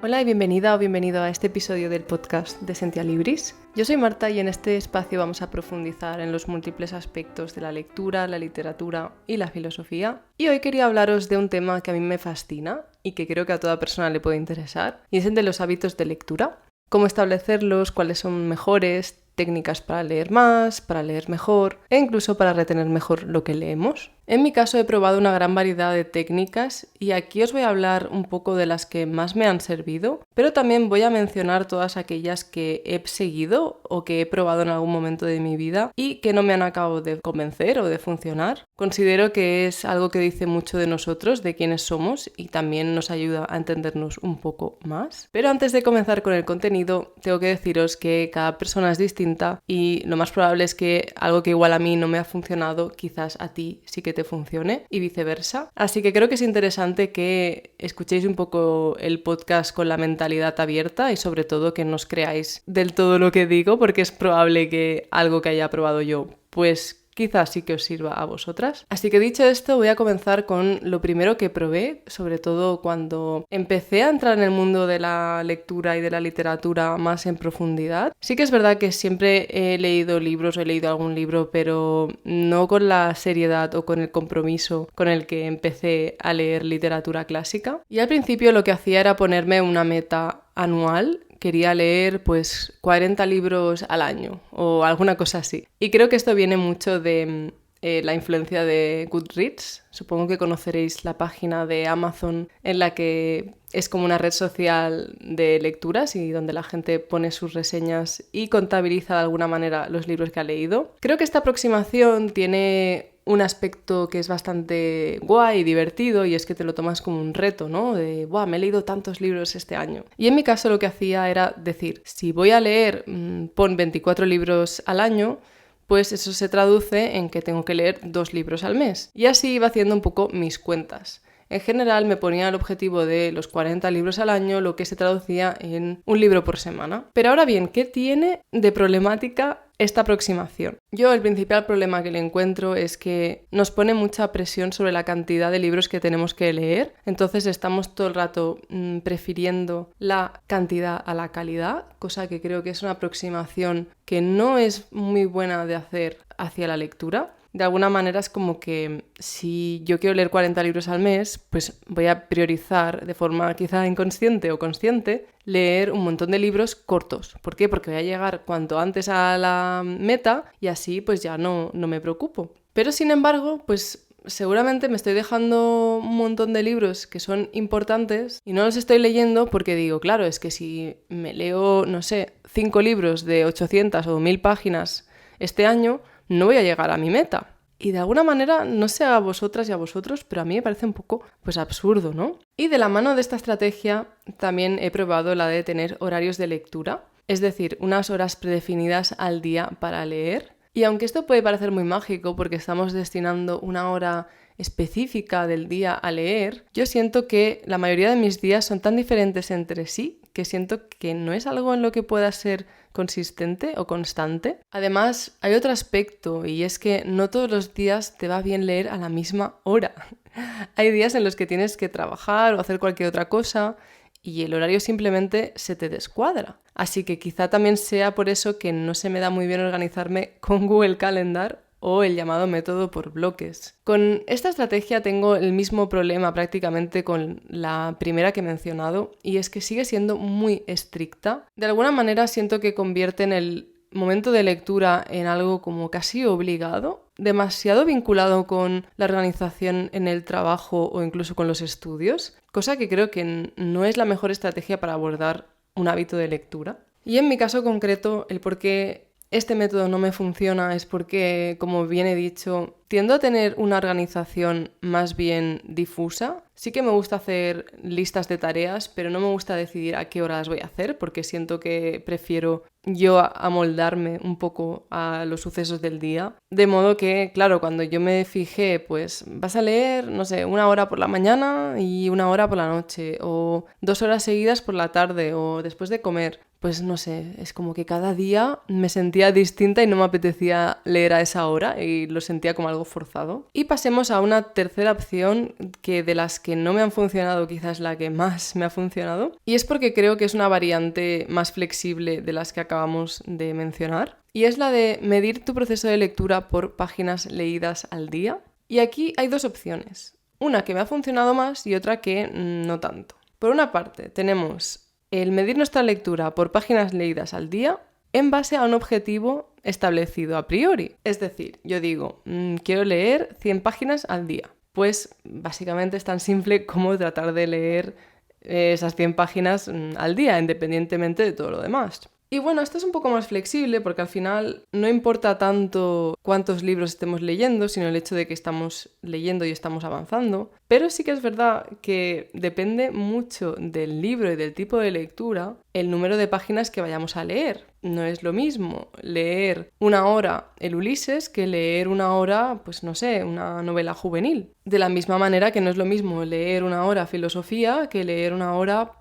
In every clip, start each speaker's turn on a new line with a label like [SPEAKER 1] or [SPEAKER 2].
[SPEAKER 1] Hola y bienvenida o bienvenido a este episodio del podcast de Sentia Libris. Yo soy Marta y en este espacio vamos a profundizar en los múltiples aspectos de la lectura, la literatura y la filosofía. Y hoy quería hablaros de un tema que a mí me fascina y que creo que a toda persona le puede interesar, y es el de los hábitos de lectura. Cómo establecerlos, cuáles son mejores, técnicas para leer más, para leer mejor e incluso para retener mejor lo que leemos. En mi caso he probado una gran variedad de técnicas y aquí os voy a hablar un poco de las que más me han servido, pero también voy a mencionar todas aquellas que he seguido o que he probado en algún momento de mi vida y que no me han acabado de convencer o de funcionar. Considero que es algo que dice mucho de nosotros, de quiénes somos, y también nos ayuda a entendernos un poco más. Pero antes de comenzar con el contenido, tengo que deciros que cada persona es distinta y lo más probable es que algo que igual a mí no me ha funcionado, quizás a ti sí que te funcione y viceversa. Así que creo que es interesante que escuchéis un poco el podcast con la mentalidad abierta y sobre todo que no os creáis del todo lo que digo, porque es probable que algo que haya probado yo pues quizás sí que os sirva a vosotras. Así que dicho esto, voy a comenzar con lo primero que probé, sobre todo cuando empecé a entrar en el mundo de la lectura y de la literatura más en profundidad. Sí que es verdad que siempre he leído libros, o he leído algún libro, pero no con la seriedad o con el compromiso con el que empecé a leer literatura clásica. Y al principio lo que hacía era ponerme una meta anual. Quería leer pues 40 libros al año o alguna cosa así. Y creo que esto viene mucho de la influencia de Goodreads. Supongo que conoceréis la página de Amazon en la que es como una red social de lecturas y donde la gente pone sus reseñas y contabiliza de alguna manera los libros que ha leído. Creo que esta aproximación tiene un aspecto que es bastante guay y divertido, y es que te lo tomas como un reto, ¿no? De, ¡buah, me he leído tantos libros este año! Y en mi caso lo que hacía era decir, si voy a leer, pon 24 libros al año, pues eso se traduce en que tengo que leer 2 libros al mes. Y así iba haciendo un poco mis cuentas. En general me ponía el objetivo de los 40 libros al año, lo que se traducía en un libro por semana. Pero ahora bien, ¿qué tiene de problemática esta aproximación? Yo el principal problema que le encuentro es que nos pone mucha presión sobre la cantidad de libros que tenemos que leer. Entonces estamos todo el rato prefiriendo la cantidad a la calidad, cosa que creo que es una aproximación que no es muy buena de hacer hacia la lectura. De alguna manera es como que si yo quiero leer 40 libros al mes, pues voy a priorizar de forma quizá inconsciente o consciente leer un montón de libros cortos. ¿Por qué? Porque voy a llegar cuanto antes a la meta y así pues ya no me preocupo. Pero sin embargo, pues seguramente me estoy dejando un montón de libros que son importantes y no los estoy leyendo porque digo, claro, es que si me leo, no sé, 5 libros de 800 o 1000 páginas este año, no voy a llegar a mi meta. Y de alguna manera, no sé a vosotras y a vosotros, pero a mí me parece un poco pues absurdo, ¿no? Y de la mano de esta estrategia también he probado la de tener horarios de lectura, es decir, unas horas predefinidas al día para leer. Y aunque esto puede parecer muy mágico porque estamos destinando una hora específica del día a leer, yo siento que la mayoría de mis días son tan diferentes entre sí que siento que no es algo en lo que pueda ser consistente o constante. Además, hay otro aspecto, y es que no todos los días te va bien leer a la misma hora. Hay días en los que tienes que trabajar o hacer cualquier otra cosa y el horario simplemente se te descuadra. Así que quizá también sea por eso que no se me da muy bien organizarme con Google Calendar o el llamado método por bloques. Con esta estrategia tengo el mismo problema prácticamente con la primera que he mencionado, y es que sigue siendo muy estricta. De alguna manera siento que convierte en el momento de lectura en algo como casi obligado, demasiado vinculado con la organización en el trabajo o incluso con los estudios, cosa que creo que no es la mejor estrategia para abordar un hábito de lectura. Y en mi caso concreto, el por qué este método no me funciona es porque, como bien he dicho, tiendo a tener una organización más bien difusa. Sí que me gusta hacer listas de tareas, pero no me gusta decidir a qué hora las voy a hacer porque siento que prefiero yo amoldarme un poco a los sucesos del día. De modo que, claro, cuando yo me fijé, pues vas a leer, no sé, 1 hora por la mañana y 1 hora por la noche, o 2 horas seguidas por la tarde, o después de comer. Pues no sé, es como que cada día me sentía distinta y no me apetecía leer a esa hora y lo sentía como algo forzado. Y pasemos a una tercera opción de las que no me han funcionado quizás la que más me ha funcionado. Y es porque creo que es una variante más flexible de las que acabamos de mencionar. Y es la de medir tu proceso de lectura por páginas leídas al día. Y aquí hay dos opciones. Una que me ha funcionado más y otra que no tanto. Por una parte, tenemos el medir nuestra lectura por páginas leídas al día en base a un objetivo establecido a priori. Es decir, yo digo, quiero leer 100 páginas al día. Pues básicamente es tan simple como tratar de leer esas 100 páginas al día, independientemente de todo lo demás. Y bueno, esto es un poco más flexible porque al final no importa tanto cuántos libros estemos leyendo, sino el hecho de que estamos leyendo y estamos avanzando. Pero sí que es verdad que depende mucho del libro y del tipo de lectura el número de páginas que vayamos a leer. No es lo mismo leer 1 hora el Ulises que leer 1 hora, pues no sé, una novela juvenil. De la misma manera que no es lo mismo leer 1 hora filosofía que leer 1 hora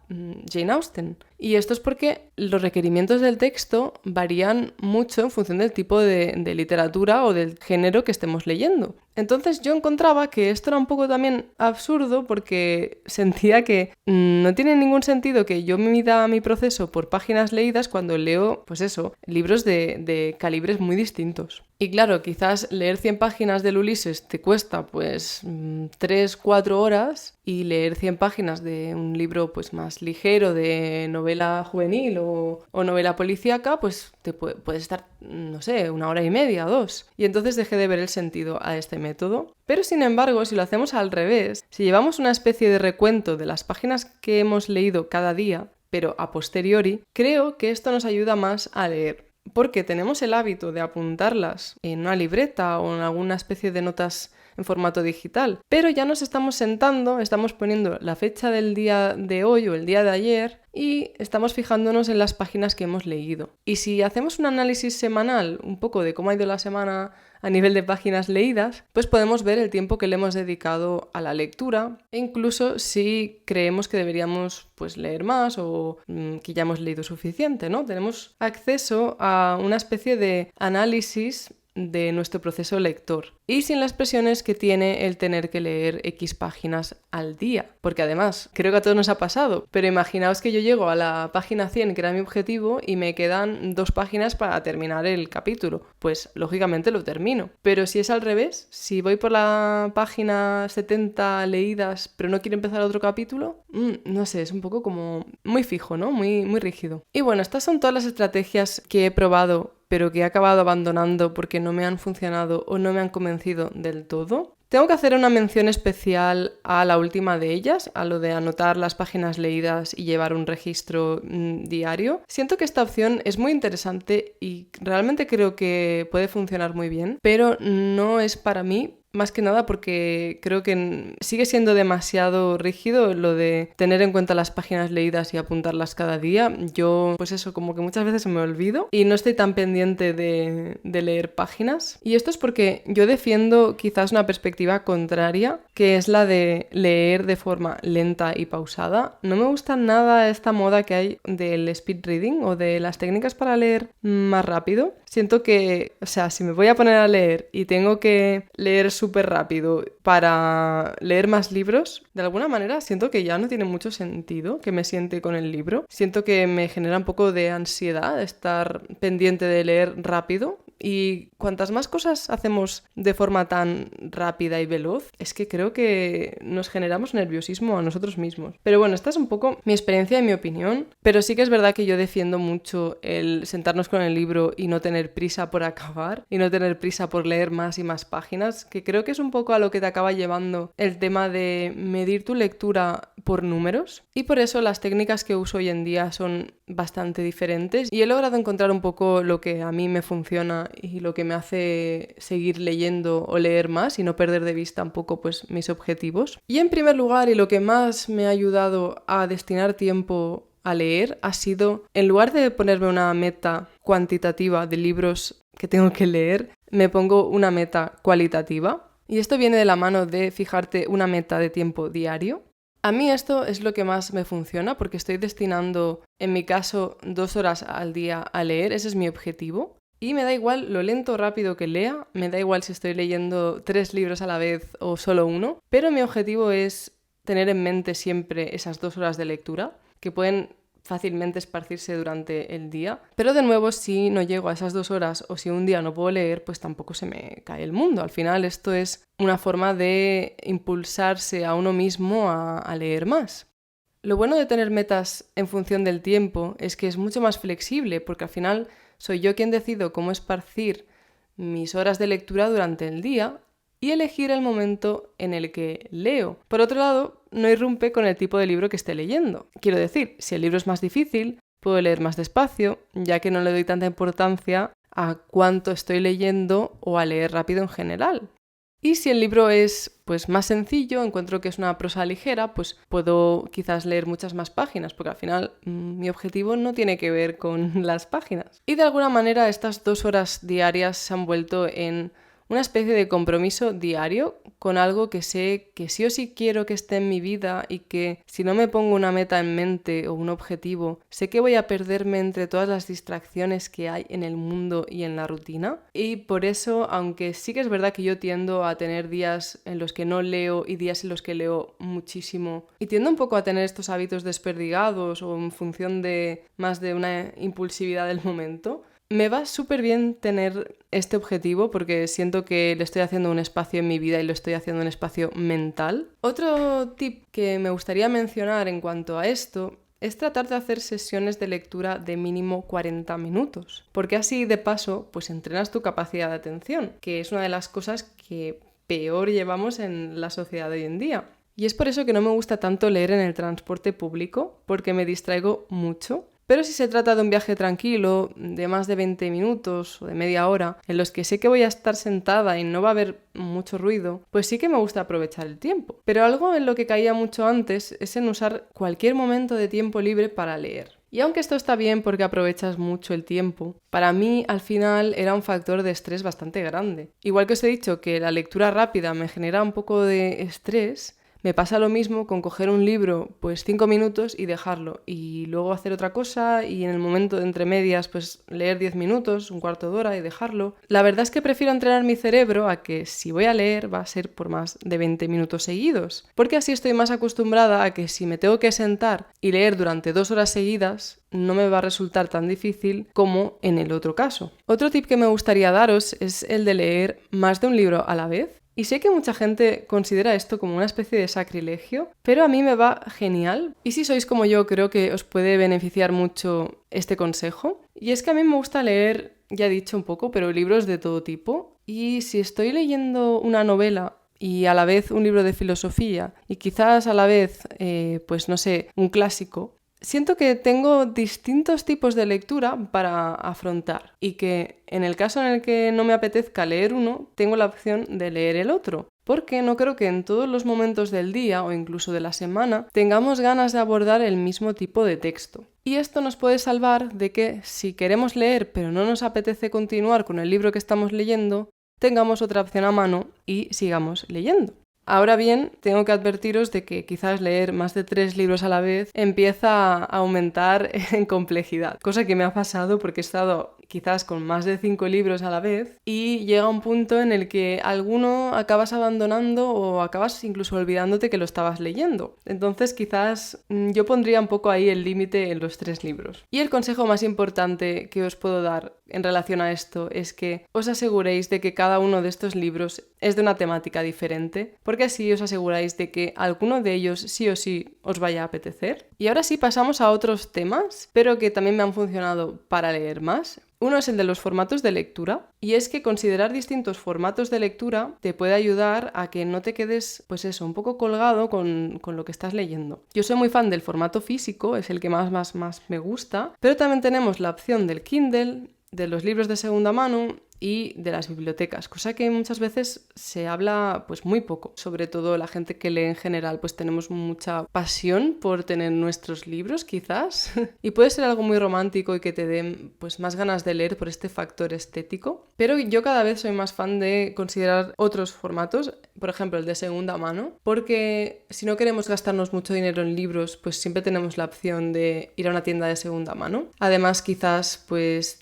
[SPEAKER 1] Jane Austen. Y esto es porque los requerimientos del texto varían mucho en función del tipo de literatura o del género que estemos leyendo. Entonces yo encontraba que esto era un poco también absurdo porque sentía que no tiene ningún sentido que yo mida mi proceso por páginas leídas cuando leo, pues eso, libros de calibres muy distintos. Y claro, quizás leer 100 páginas del Ulises te cuesta pues 3-4 horas y leer 100 páginas de un libro pues más ligero de novela juvenil o novela policíaca, pues te puedes estar, no sé, 1 hora y media o 2. Y entonces dejé de ver el sentido a este método. Pero sin embargo, si lo hacemos al revés, si llevamos una especie de recuento de las páginas que hemos leído cada día, pero a posteriori, creo que esto nos ayuda más a leer. Porque tenemos el hábito de apuntarlas en una libreta o en alguna especie de notas en formato digital, pero ya nos estamos sentando, estamos poniendo la fecha del día de hoy o el día de ayer y estamos fijándonos en las páginas que hemos leído. Y si hacemos un análisis semanal, un poco de cómo ha ido la semana a nivel de páginas leídas, pues podemos ver el tiempo que le hemos dedicado a la lectura e incluso si creemos que deberíamos pues leer más o que ya hemos leído suficiente, ¿no? Tenemos acceso a una especie de análisis de nuestro proceso lector y sin las presiones que tiene el tener que leer X páginas al día, porque además creo que a todos nos ha pasado, pero imaginaos que yo llego a la página 100 que era mi objetivo y me quedan 2 páginas para terminar el capítulo, pues lógicamente lo termino, pero si es al revés, si voy por la página 70 leídas pero no quiero empezar otro capítulo, no sé, es un poco como muy fijo, ¿no? Muy rígido. Y bueno, estas son todas las estrategias que he probado pero que he acabado abandonando porque no me han funcionado o no me han convencido del todo. Tengo que hacer una mención especial a la última de ellas, a lo de anotar las páginas leídas y llevar un registro diario. Siento que esta opción es muy interesante y realmente creo que puede funcionar muy bien, pero no es para mí. Más que nada porque creo que sigue siendo demasiado rígido lo de tener en cuenta las páginas leídas y apuntarlas cada día. Yo, pues eso, como que muchas veces me olvido y no estoy tan pendiente de leer páginas. Y esto es porque yo defiendo quizás una perspectiva contraria, que es la de leer de forma lenta y pausada. No me gusta nada esta moda que hay del speed reading o de las técnicas para leer más rápido. Siento que, o sea, si me voy a poner a leer y tengo que leer súper rápido para leer más libros, de alguna manera siento que ya no tiene mucho sentido que me siente con el libro. Siento que me genera un poco de ansiedad estar pendiente de leer rápido. Y cuantas más cosas hacemos de forma tan rápida y veloz, es que creo que nos generamos nerviosismo a nosotros mismos. Pero bueno, esta es un poco mi experiencia y mi opinión, pero sí que es verdad que yo defiendo mucho el sentarnos con el libro y no tener prisa por acabar y no tener prisa por leer más y más páginas, que creo que es un poco a lo que te acaba llevando el tema de medir tu lectura por números, y por eso las técnicas que uso hoy en día son bastante diferentes y he logrado encontrar un poco lo que a mí me funciona y lo que me hace seguir leyendo o leer más y no perder de vista un poco pues mis objetivos. Y en primer lugar, y lo que más me ha ayudado a destinar tiempo a leer ha sido, en lugar de ponerme una meta cuantitativa de libros que tengo que leer, me pongo una meta cualitativa. Y esto viene de la mano de fijarte una meta de tiempo diario. A mí esto es lo que más me funciona porque estoy destinando, en mi caso, 2 horas al día a leer, ese es mi objetivo. Y me da igual lo lento o rápido que lea, me da igual si estoy leyendo 3 libros a la vez o solo uno, pero mi objetivo es tener en mente siempre esas 2 horas de lectura, que pueden fácilmente esparcirse durante el día. Pero de nuevo, si no llego a esas 2 horas o si un día no puedo leer, pues tampoco se me cae el mundo. Al final esto es una forma de impulsarse a uno mismo a leer más. Lo bueno de tener metas en función del tiempo es que es mucho más flexible, porque al final soy yo quien decido cómo esparcir mis horas de lectura durante el día y elegir el momento en el que leo. Por otro lado, no irrumpe con el tipo de libro que esté leyendo. Quiero decir, si el libro es más difícil, puedo leer más despacio, ya que no le doy tanta importancia a cuánto estoy leyendo o a leer rápido en general. Y si el libro es más sencillo, encuentro que es una prosa ligera, pues puedo quizás leer muchas más páginas, porque al final mi objetivo no tiene que ver con las páginas. Y de alguna manera estas 2 horas diarias se han vuelto en una especie de compromiso diario con algo que sé que sí o sí quiero que esté en mi vida y que si no me pongo una meta en mente o un objetivo, sé que voy a perderme entre todas las distracciones que hay en el mundo y en la rutina. Y por eso, aunque sí que es verdad que yo tiendo a tener días en los que no leo y días en los que leo muchísimo, y tiendo un poco a tener estos hábitos desperdigados o en función de más de una impulsividad del momento, me va súper bien tener este objetivo porque siento que le estoy haciendo un espacio en mi vida y lo estoy haciendo un espacio mental. Otro tip que me gustaría mencionar en cuanto a esto es tratar de hacer sesiones de lectura de mínimo 40 minutos, porque así de paso pues entrenas tu capacidad de atención, que es una de las cosas que peor llevamos en la sociedad de hoy en día. Y es por eso que no me gusta tanto leer en el transporte público, porque me distraigo mucho. Pero si se trata de un viaje tranquilo, de más de 20 minutos o de media hora, en los que sé que voy a estar sentada y no va a haber mucho ruido, pues sí que me gusta aprovechar el tiempo. Pero algo en lo que caía mucho antes es en usar cualquier momento de tiempo libre para leer. Y aunque esto está bien porque aprovechas mucho el tiempo, para mí al final era un factor de estrés bastante grande. Igual que os he dicho que la lectura rápida me genera un poco de estrés, me pasa lo mismo con coger un libro 5 minutos y dejarlo y luego hacer otra cosa y en el momento de entre medias leer 10 minutos, un cuarto de hora y dejarlo. La verdad es que prefiero entrenar mi cerebro a que si voy a leer va a ser por más de 20 minutos seguidos, porque así estoy más acostumbrada a que si me tengo que sentar y leer durante 2 horas seguidas no me va a resultar tan difícil como en el otro caso. Otro tip que me gustaría daros es el de leer más de un libro a la vez. Y sé que mucha gente considera esto como una especie de sacrilegio, pero a mí me va genial. Y si sois como yo, creo que os puede beneficiar mucho este consejo. Y es que a mí me gusta leer, ya he dicho un poco, pero libros de todo tipo. Y si estoy leyendo una novela y a la vez un libro de filosofía y quizás a la vez, un clásico, siento que tengo distintos tipos de lectura para afrontar y que en el caso en el que no me apetezca leer uno, tengo la opción de leer el otro. Porque no creo que en todos los momentos del día o incluso de la semana tengamos ganas de abordar el mismo tipo de texto. Y esto nos puede salvar de que si queremos leer pero no nos apetece continuar con el libro que estamos leyendo, tengamos otra opción a mano y sigamos leyendo. Ahora bien, tengo que advertiros de que quizás leer más de 3 libros a la vez empieza a aumentar en complejidad, cosa que me ha pasado porque he estado quizás con más de 5 libros a la vez y llega un punto en el que alguno acabas abandonando o acabas incluso olvidándote que lo estabas leyendo. Entonces quizás yo pondría un poco ahí el límite en los 3 libros. Y el consejo más importante que os puedo dar en relación a esto es que os aseguréis de que cada uno de estos libros es de una temática diferente, porque así os aseguráis de que alguno de ellos sí o sí os vaya a apetecer. Y ahora sí pasamos a otros temas, pero que también me han funcionado para leer más. Uno es el de los formatos de lectura, y es que considerar distintos formatos de lectura te puede ayudar a que no te quedes, un poco colgado con lo que estás leyendo. Yo soy muy fan del formato físico, es el que más me gusta, pero también tenemos la opción del Kindle, de los libros de segunda mano y de las bibliotecas, cosa que muchas veces se habla muy poco. Sobre todo la gente que lee en general, tenemos mucha pasión por tener nuestros libros quizás y puede ser algo muy romántico y que te den más ganas de leer por este factor estético, pero yo cada vez soy más fan de considerar otros formatos, por ejemplo el de segunda mano, porque si no queremos gastarnos mucho dinero en libros, siempre tenemos la opción de ir a una tienda de segunda mano. Además quizás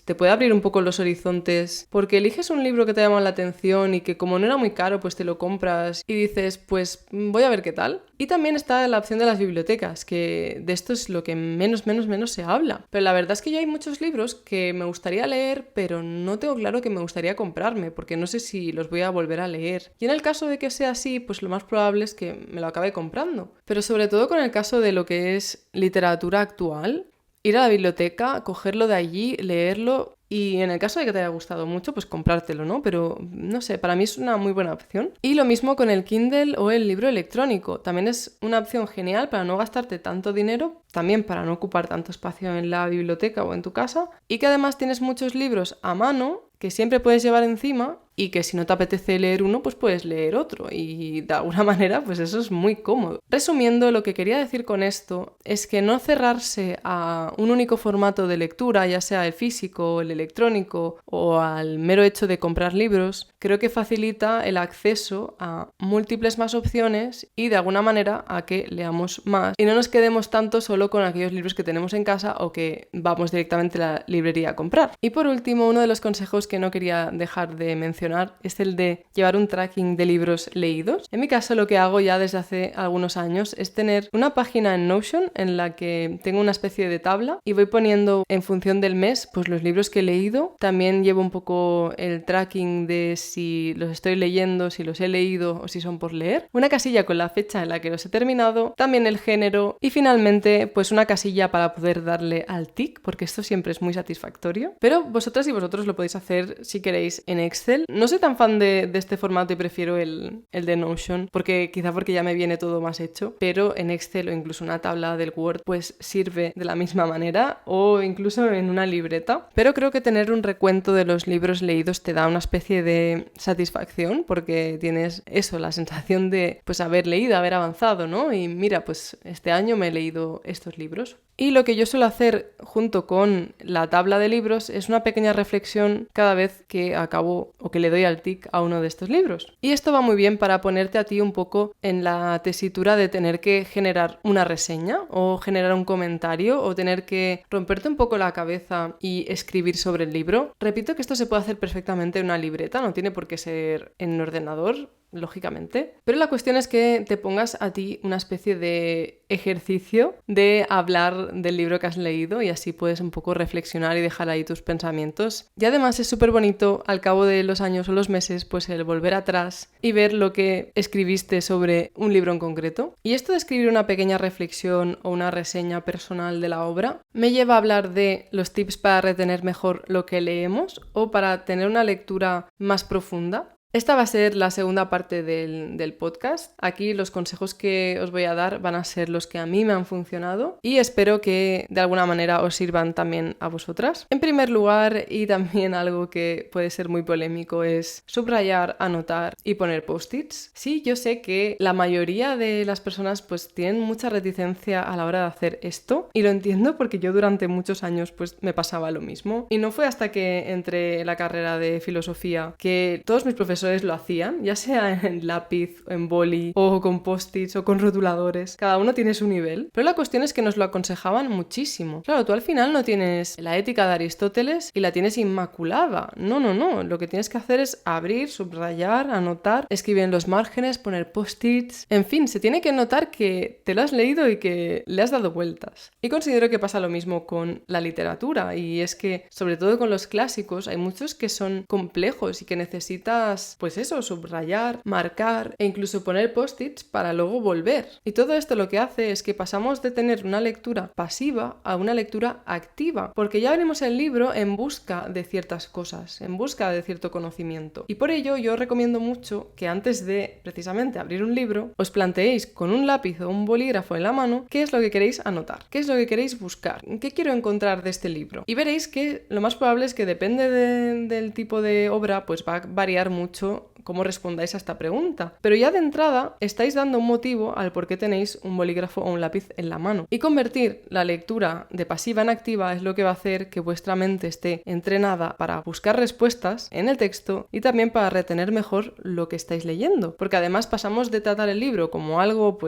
[SPEAKER 1] te puede abrir un poco los horizontes porque porque eliges un libro que te llama la atención y que como no era muy caro, pues te lo compras y dices, pues voy a ver qué tal. Y también está la opción de las bibliotecas, que de esto es lo que menos se habla. Pero la verdad es que yo hay muchos libros que me gustaría leer, pero no tengo claro que me gustaría comprarme, porque no sé si los voy a volver a leer. Y en el caso de que sea así, pues lo más probable es que me lo acabe comprando. Pero sobre todo con el caso de lo que es literatura actual, ir a la biblioteca, cogerlo de allí, leerlo y en el caso de que te haya gustado mucho, pues comprártelo, ¿no? Pero no sé, para mí es una muy buena opción. Y lo mismo con el Kindle o el libro electrónico. También es una opción genial para no gastarte tanto dinero, también para no ocupar tanto espacio en la biblioteca o en tu casa, y que además tienes muchos libros a mano que siempre puedes llevar encima y que si no te apetece leer uno, pues puedes leer otro y de alguna manera pues eso es muy cómodo. Resumiendo, lo que quería decir con esto es que no cerrarse a un único formato de lectura, ya sea el físico, el electrónico o al mero hecho de comprar libros, creo que facilita el acceso a múltiples más opciones y de alguna manera a que leamos más y no nos quedemos tanto solo con aquellos libros que tenemos en casa o que vamos directamente a la librería a comprar. Y por último, uno de los consejos que no quería dejar de mencionar es el de llevar un tracking de libros leídos. En mi caso, lo que hago ya desde hace algunos años es tener una página en Notion en la que tengo una especie de tabla y voy poniendo en función del mes pues los libros que he leído. También llevo un poco el tracking de si los estoy leyendo, si los he leído o si son por leer. Una casilla con la fecha en la que los he terminado, también el género y finalmente pues una casilla para poder darle al tic, porque esto siempre es muy satisfactorio. Pero vosotras y vosotros lo podéis hacer si queréis en Excel. No soy tan fan de este formato y prefiero el de Notion, porque ya me viene todo más hecho, pero en Excel o incluso una tabla del Word pues sirve de la misma manera o incluso en una libreta. Pero creo que tener un recuento de los libros leídos te da una especie de satisfacción porque tienes eso, la sensación de pues haber leído, haber avanzado, ¿no? Y mira, pues este año me he leído estos libros. Y lo que yo suelo hacer junto con la tabla de libros es una pequeña reflexión cada vez que acabo o que le doy al tic a uno de estos libros. Y esto va muy bien para ponerte a ti un poco en la tesitura de tener que generar una reseña o generar un comentario o tener que romperte un poco la cabeza y escribir sobre el libro. Repito que esto se puede hacer perfectamente en una libreta, no tiene por qué ser en un ordenador, lógicamente. Pero la cuestión es que te pongas a ti una especie de ejercicio de hablar del libro que has leído y así puedes un poco reflexionar y dejar ahí tus pensamientos. Y además es súper bonito al cabo de los años o los meses pues el volver atrás y ver lo que escribiste sobre un libro en concreto. Y esto de escribir una pequeña reflexión o una reseña personal de la obra me lleva a hablar de los tips para retener mejor lo que leemos o para tener una lectura más profunda. Esta va a ser la segunda parte del podcast. Aquí los consejos que os voy a dar van a ser los que a mí me han funcionado y espero que de alguna manera os sirvan también a vosotras. En primer lugar, y también algo que puede ser muy polémico, es subrayar, anotar y poner post-its. Sí, yo sé que la mayoría de las personas pues tienen mucha reticencia a la hora de hacer esto y lo entiendo porque yo durante muchos años pues me pasaba lo mismo y no fue hasta que entré en la carrera de filosofía que todos mis profesores lo hacían, ya sea en lápiz, en boli o con post-its o con rotuladores. Cada uno tiene su nivel. Pero la cuestión es que nos lo aconsejaban muchísimo. Claro, tú al final no tienes la ética de Aristóteles y la tienes inmaculada. No. Lo que tienes que hacer es abrir, subrayar, anotar, escribir en los márgenes, poner post-its. En fin, se tiene que notar que te lo has leído y que le has dado vueltas. Y considero que pasa lo mismo con la literatura. Y es que, sobre todo con los clásicos, hay muchos que son complejos y que necesitas pues eso, subrayar, marcar e incluso poner post-its para luego volver. Y todo esto lo que hace es que pasamos de tener una lectura pasiva a una lectura activa, porque ya abrimos el libro en busca de ciertas cosas, en busca de cierto conocimiento. Y por ello yo recomiendo mucho que antes de precisamente abrir un libro, os planteéis con un lápiz o un bolígrafo en la mano qué es lo que queréis anotar, qué es lo que queréis buscar, qué quiero encontrar de este libro. Y veréis que lo más probable es que depende del tipo de obra, pues va a variar mucho mucho cómo respondáis a esta pregunta. Pero ya de entrada estáis dando un motivo al por qué tenéis un bolígrafo o un lápiz en la mano. Y convertir la lectura de pasiva en activa es lo que va a hacer que vuestra mente esté entrenada para buscar respuestas en el texto y también para retener mejor lo que estáis leyendo. Porque además pasamos de tratar el libro como algo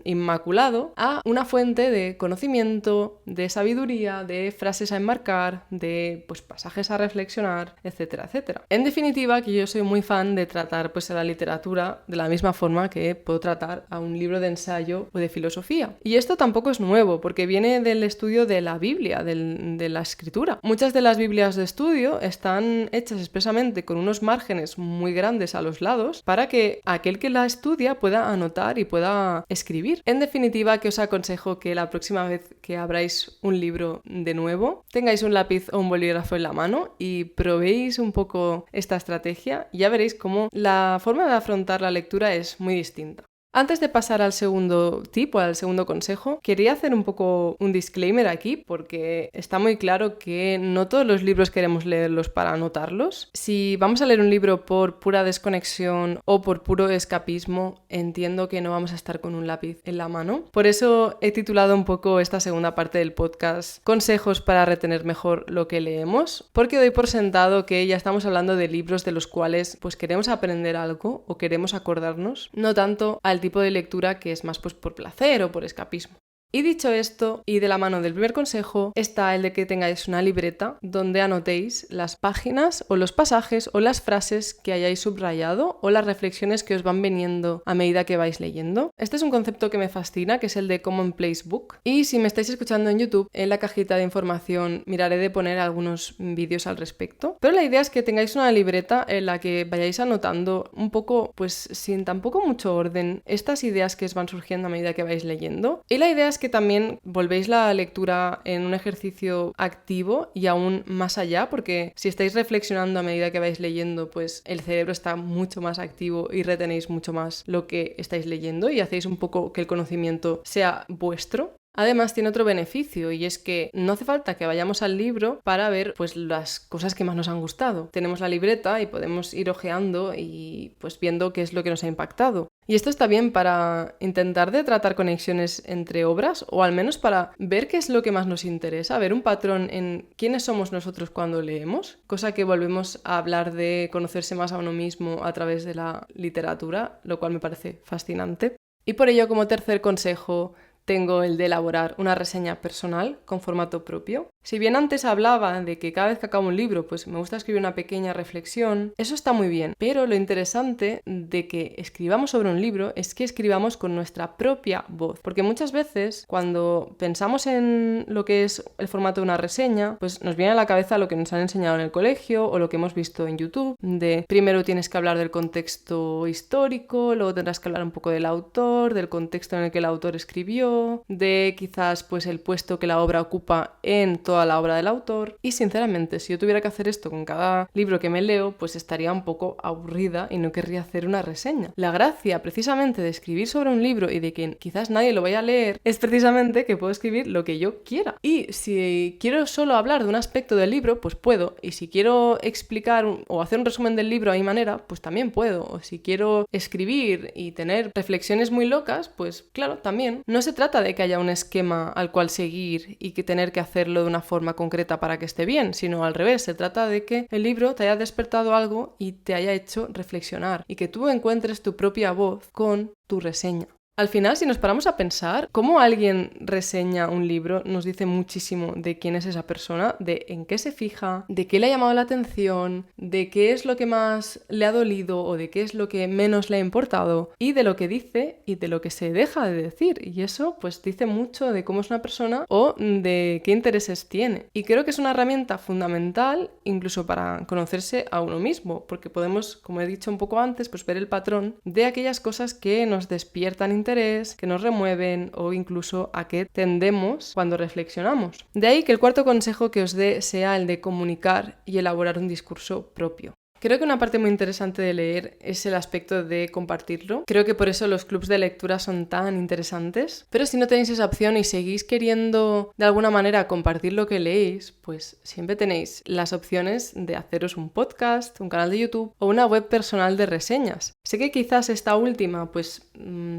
[SPEAKER 1] inmaculado a una fuente de conocimiento, de sabiduría, de frases a enmarcar, de pasajes a reflexionar, etcétera, etcétera. En definitiva, que yo soy muy fan de tratar a la literatura de la misma forma que puedo tratar a un libro de ensayo o de filosofía. Y esto tampoco es nuevo, porque viene del estudio de la Biblia, de la escritura. Muchas de las Biblias de estudio están hechas expresamente con unos márgenes muy grandes a los lados para que aquel que la estudia pueda anotar y pueda escribir. En definitiva, que os aconsejo que la próxima vez que abráis un libro de nuevo, tengáis un lápiz o un bolígrafo en la mano y probéis un poco esta estrategia y ya veréis cómo la forma de afrontar la lectura es muy distinta. Antes de pasar al segundo tip o al segundo consejo, quería hacer un poco un disclaimer aquí porque está muy claro que no todos los libros queremos leerlos para anotarlos. Si vamos a leer un libro por pura desconexión o por puro escapismo, entiendo que no vamos a estar con un lápiz en la mano. Por eso he titulado un poco esta segunda parte del podcast Consejos para retener mejor lo que leemos, porque doy por sentado que ya estamos hablando de libros de los cuales queremos aprender algo o queremos acordarnos, no tanto al tipo de lectura que es más por placer o por escapismo. Y dicho esto, y de la mano del primer consejo, está el de que tengáis una libreta donde anotéis las páginas o los pasajes o las frases que hayáis subrayado o las reflexiones que os van viniendo a medida que vais leyendo. Este es un concepto que me fascina, que es el de Commonplace Book. Y si me estáis escuchando en YouTube, en la cajita de información miraré de poner algunos vídeos al respecto. Pero la idea es que tengáis una libreta en la que vayáis anotando un poco, sin tampoco mucho orden, estas ideas que os van surgiendo a medida que vais leyendo. Y la idea es que también volvéis la lectura en un ejercicio activo y aún más allá, porque si estáis reflexionando a medida que vais leyendo, el cerebro está mucho más activo y retenéis mucho más lo que estáis leyendo y hacéis un poco que el conocimiento sea vuestro. Además tiene otro beneficio y es que no hace falta que vayamos al libro para ver las cosas que más nos han gustado. Tenemos la libreta y podemos ir hojeando y viendo qué es lo que nos ha impactado. Y esto está bien para intentar de tratar conexiones entre obras o al menos para ver qué es lo que más nos interesa, ver un patrón en quiénes somos nosotros cuando leemos, cosa que volvemos a hablar de conocerse más a uno mismo a través de la literatura, lo cual me parece fascinante. Y por ello, como tercer consejo, tengo el de elaborar una reseña personal con formato propio. Si bien antes hablaba de que cada vez que acabo un libro, me gusta escribir una pequeña reflexión, eso está muy bien, pero lo interesante de que escribamos sobre un libro es que escribamos con nuestra propia voz, porque muchas veces cuando pensamos en lo que es el formato de una reseña, nos viene a la cabeza lo que nos han enseñado en el colegio o lo que hemos visto en YouTube, de primero tienes que hablar del contexto histórico, luego tendrás que hablar un poco del autor, del contexto en el que el autor escribió, de quizás el puesto que la obra ocupa en toda la obra del autor. Y sinceramente, si yo tuviera que hacer esto con cada libro que me leo, estaría un poco aburrida y no querría hacer una reseña. La gracia precisamente de escribir sobre un libro y de que quizás nadie lo vaya a leer es precisamente que puedo escribir lo que yo quiera. Y si quiero solo hablar de un aspecto del libro, puedo. Y si quiero explicar o hacer un resumen del libro a mi manera, también puedo. O si quiero escribir y tener reflexiones muy locas, claro, también. No se trata de que haya un esquema al cual seguir y que tener que hacerlo de una forma concreta para que esté bien, sino al revés, se trata de que el libro te haya despertado algo y te haya hecho reflexionar y que tú encuentres tu propia voz con tu reseña. Al final, si nos paramos a pensar, cómo alguien reseña un libro nos dice muchísimo de quién es esa persona, de en qué se fija, de qué le ha llamado la atención, de qué es lo que más le ha dolido o de qué es lo que menos le ha importado y de lo que dice y de lo que se deja de decir. Y eso dice mucho de cómo es una persona o de qué intereses tiene. Y creo que es una herramienta fundamental incluso para conocerse a uno mismo, porque podemos, como he dicho un poco antes, ver el patrón de aquellas cosas que nos despiertan interés, que nos remueven o incluso a qué tendemos cuando reflexionamos. De ahí que el cuarto consejo que os dé sea el de comunicar y elaborar un discurso propio. Creo que una parte muy interesante de leer es el aspecto de compartirlo. Creo que por eso los clubs de lectura son tan interesantes. Pero si no tenéis esa opción y seguís queriendo de alguna manera compartir lo que leéis, pues siempre tenéis las opciones de haceros un podcast, un canal de YouTube o una web personal de reseñas. Sé que quizás esta última pues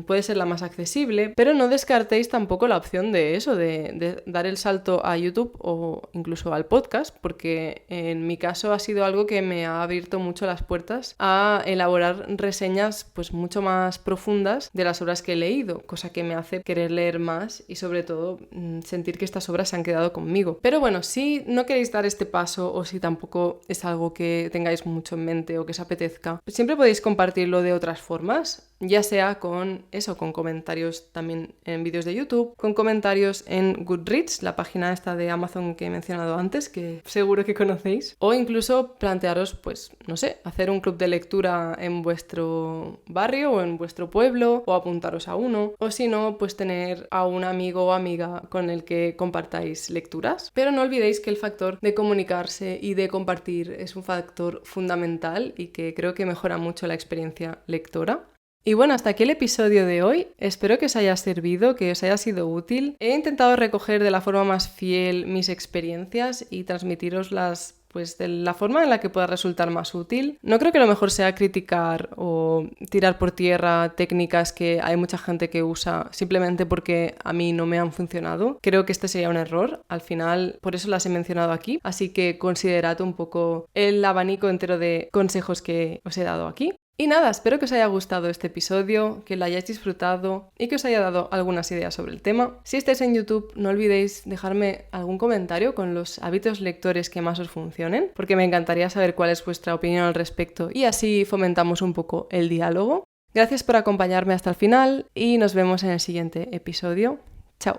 [SPEAKER 1] puede ser la más accesible, pero no descartéis tampoco la opción de eso, de dar el salto a YouTube o incluso al podcast, porque en mi caso ha sido algo que me ha abierto mucho las puertas a elaborar reseñas pues mucho más profundas de las obras que he leído, cosa que me hace querer leer más y sobre todo sentir que estas obras se han quedado conmigo. Pero bueno, si no queréis dar este paso o si tampoco es algo que tengáis mucho en mente o que os apetezca, pues siempre podéis compartirlo de otras formas, ya sea con comentarios también en vídeos de YouTube, con comentarios en Goodreads, la página esta de Amazon que he mencionado antes, que seguro que conocéis, o incluso plantearos, pues, no sé, hacer un club de lectura en vuestro barrio o en vuestro pueblo, o apuntaros a uno, o si no, pues tener a un amigo o amiga con el que compartáis lecturas. Pero no olvidéis que el factor de comunicarse y de compartir es un factor fundamental y que creo que mejora mucho la experiencia lectora. Y bueno, hasta aquí el episodio de hoy. Espero que os haya servido, que os haya sido útil. He intentado recoger de la forma más fiel mis experiencias y transmitiroslas pues de la forma en la que pueda resultar más útil. No creo que lo mejor sea criticar o tirar por tierra técnicas que hay mucha gente que usa simplemente porque a mí no me han funcionado. Creo que este sería un error. Al final, por eso las he mencionado aquí. Así que considerad un poco el abanico entero de consejos que os he dado aquí. Y nada, espero que os haya gustado este episodio, que lo hayáis disfrutado y que os haya dado algunas ideas sobre el tema. Si estáis en YouTube, no olvidéis dejarme algún comentario con los hábitos lectores que más os funcionen, porque me encantaría saber cuál es vuestra opinión al respecto y así fomentamos un poco el diálogo. Gracias por acompañarme hasta el final y nos vemos en el siguiente episodio. Chao.